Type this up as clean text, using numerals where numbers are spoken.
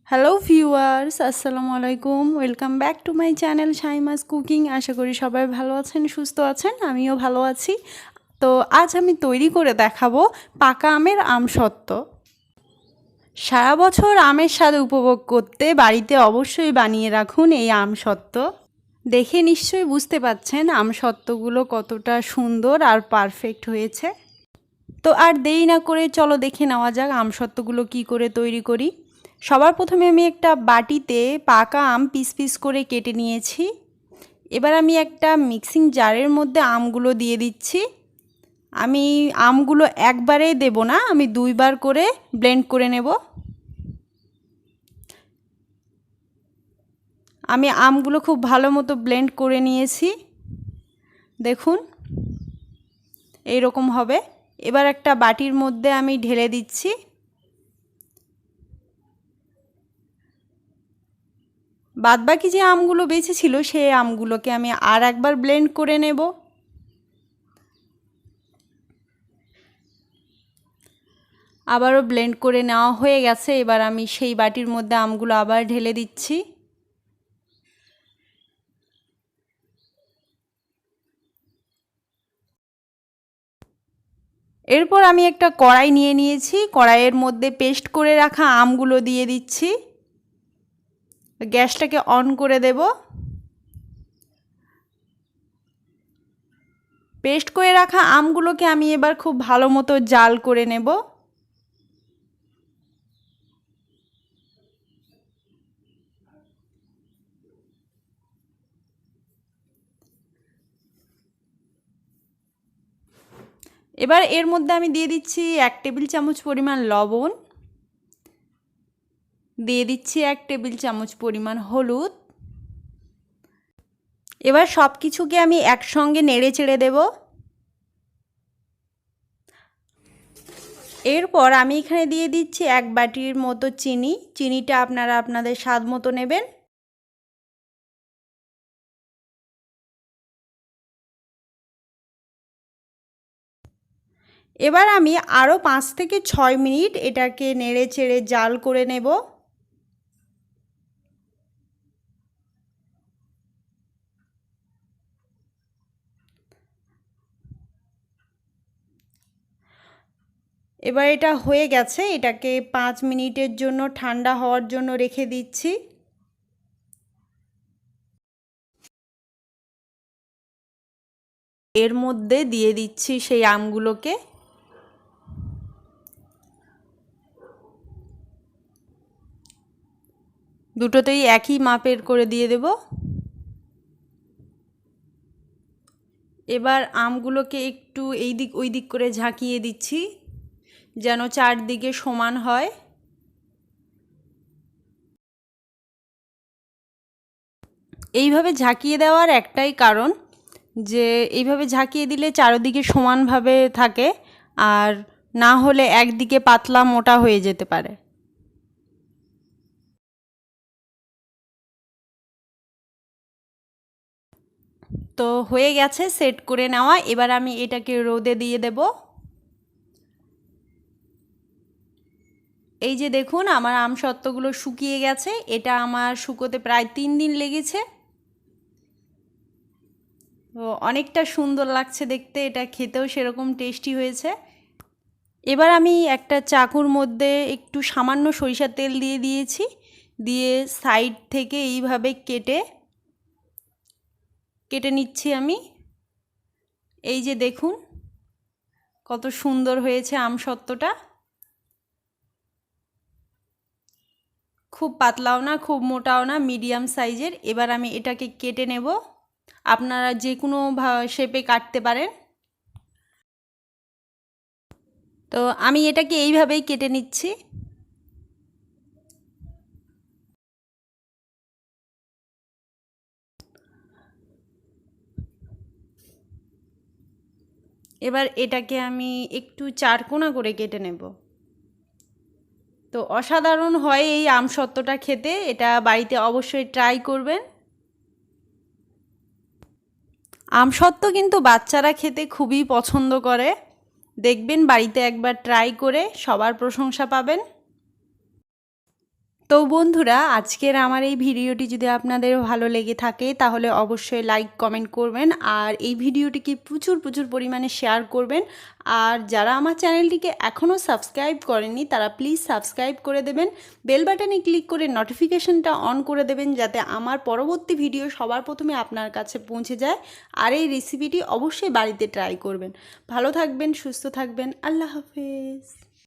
Hello viewers, আসসালামু আলাইকুম। Welcome back to my channel Shaima's cooking. আশা করি সবাই ভালো আছেন, সুস্থ আছেন, আমিও ভালো আছি। তো আজ আমি তৈরি করে দেখাবো পাকা আমের আমসত্ত্ব। সারা বছর আমের স্বাদ উপভোগ করতে বাড়িতে অবশ্যই বানিয়ে রাখুন এই আমসত্ত্ব। দেখে নিশ্চয়ই বুঝতে পাচ্ছেন আমসত্ত্বগুলো কতটা সুন্দর আর পারফেক্ট হয়েছে। তো আর দেরি না করে চলো দেখে নেওয়া যাক আমসত্ত্বগুলো কী করে তৈরি করি। সবার প্রথমে আমি একটা বাটিতে পাকা আম পিস পিস করে কেটে নিয়েছি। এবার আমি একটা মিক্সিং জারের মধ্যে আমগুলো দিয়ে দিচ্ছি। আমি আমগুলো একবারে দেব না, আমি দুইবার করে ব্লেন্ড করে নেব। আমি আমগুলো খুব ভালো মতো ব্লেন্ড করে নিয়েছি, দেখুন এইরকম হবে। এবার একটা বাটির মধ্যে আমি ঢেলে দিচ্ছি। বাদবাকি যে আমগুলো বেঁচে ছিল সেই আমগুলোকে আমি আর একবার ব্লেন্ড করে নেব। আবারও ব্লেন্ড করে নেওয়া হয়ে গেছে। এবার আমি সেই বাটির মধ্যে আমগুলো আবার ঢেলে দিচ্ছি। এরপর আমি একটা কড়াই নিয়ে নিয়েছি, কড়াইয়ের মধ্যে পেস্ট করে রাখা আমগুলো দিয়ে দিচ্ছি। গ্যাসটাকে অন করে দেব। পেস্ট করে রাখা আমগুলোকে আমি এবার খুব ভালো মতো জাল করে নেব। এবার এর মধ্যে আমি দিয়ে দিচ্ছি 1 টেবিল চামচ পরিমাণ লবণ, দিয়ে দিচ্ছি 1 টেবিল চামচ পরিমাণ হলুদ। এবার সব কিছুকে আমি একসঙ্গে নেড়ে চেড়ে দেব। এরপর আমি এখানে দিয়ে দিচ্ছি 1 বাটির মতো চিনি। চিনিটা আপনারা আপনাদের স্বাদ মতো নেবেন। এবার আমি আরও 5 থেকে 6 মিনিট এটাকে নেড়ে চেড়ে জাল করে নেব। এবার এটা হয়ে গেছে, এটাকে 5 মিনিটের জন্য ঠান্ডা হওয়ার জন্য রেখে দিচ্ছি। এর মধ্যে দিয়ে দিচ্ছি সেই আমগুলোকে। দুটোতেই একই মাপের করে দিয়ে দেব। এবার আমগুলোকে একটু এই দিক ওই দিক করে ঝাঁকিয়ে দিচ্ছি যেন চারদিকে সমান হয়। এইভাবে ঝাঁকিয়ে দেওয়ার একটাই কারণ যে এইভাবে ঝাঁকিয়ে দিলে চারদিকে সমানভাবে থাকে, আর না হলে একদিকে পাতলা মোটা হয়ে যেতে পারে। তো হয়ে গেছে সেট করে নেওয়া। এবার আমি এটাকে রোদে দিয়ে দেব। এই যে দেখুন আমার আমসত্ত্বগুলো শুকিয়ে গেছে। এটা আমার শুকোতে প্রায় 3 দিন লেগেছে। তো অনেকটা সুন্দর লাগছে দেখতে, এটা খেতেও সেরকম টেস্টি হয়েছে। এবার আমি একটা চাকুর মধ্যে একটু সামান্য সরিষার তেল দিয়ে দিয়েছি, দিয়ে সাইড থেকে এইভাবে কেটে কেটে নিচ্ছি আমি। এই যে দেখুন কত সুন্দর হয়েছে আমসত্ত্বটা। খুব পাতলাও না খুব মোটাও না, মিডিয়াম সাইজের। এবার আমি এটাকে কেটে নেব। আপনারা যে কোনো শেপে কাটতে পারেন। তো আমি এটাকে এইভাবেই কেটে নিচ্ছি। এবার এটাকে আমি একটু চারকোনা করে কেটে নেব। তো অসাধারণ হয় এই আমসত্ত্বটা খেতে, এটা বাড়িতে অবশ্যই ট্রাই করবেন। আমসত্ত্ব কিন্তু বাচ্চারা খেতে খুবই পছন্দ করে। দেখবেন বাড়িতে একবার ট্রাই করে সবার প্রশংসা পাবেন। তো তো বন্ধুরা, আজকের আমার এই ভিডিওটি যদি আপনাদের ভালো লেগে থাকে তাহলে অবশ্যই লাইক কমেন্ট করবেন আর এই ভিডিওটিকে প্রচুর পরিমাণে শেয়ার করবেন। আর যারা আমার চ্যানেলটিকে এখনও সাবস্ক্রাইব করেননি তারা প্লিজ সাবস্ক্রাইব করে দেবেন, বেল বাটনে ক্লিক করে নোটিফিকেশনটা অন করে দেবেন যাতে আমার পরবর্তী ভিডিও সবার প্রথমে আপনার কাছে পৌঁছে যায়। আর এই রেসিপিটি অবশ্যই বাড়িতে ট্রাই করবেন। ভালো থাকবেন, সুস্থ থাকবেন, আল্লাহ হাফেজ।